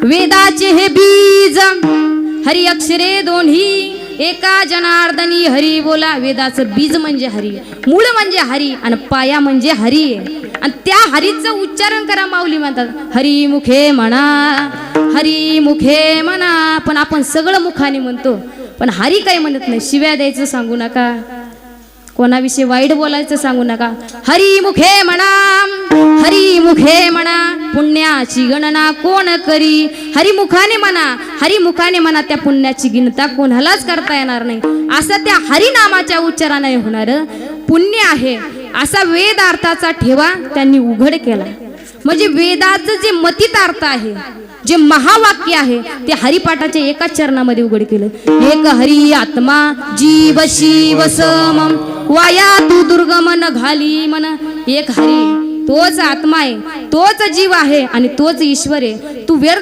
वेदाचे हे बीज हरी अक्षरे दोन्ही एका जनार्दनी हरी बोला. वेदाचं बीज म्हणजे हरी, मूळ म्हणजे हरी आणि पाया म्हणजे हरी. आणि त्या हरीचं उच्चारण करा माऊली म्हणतात. हरी मुखे म्हणा, हरी मुखे म्हणा. पण आपण सगळं मुखाने म्हणतो, पण हरी काही म्हणत नाही. शिव्या द्यायचं सांगू नका, कोणाविषयी वाईट बोलायचं सांगू नका. हरी मुखे म्हणा, हरी मुखे म्हणा. पुण्याची गणना कोण करी. हरिमुखाने म्हणा, हरिमुखाने म्हणा. त्या पुण्याची गिनता कोणालाच करता येणार नाही. असं त्या हरिनामाच्या उच्चाराने होणार पुण्य आहे असा वेद अर्थाचा ठेवा त्यांनी उघड केला. म्हणजे वेदाचं जे मतीत अर्थ आहे, जे महावाक्य आहे, ते हरिपाठाच्या एकाच चरणामध्ये उघड केलं. एक हरी आत्मा जीव शिव समम वाया तू दुर्गमन घाली मन. एक हरी तोच आत्मा आहे, तोच जीव आहे आणि तोच ईश्वर आहे. तू व्यर्थ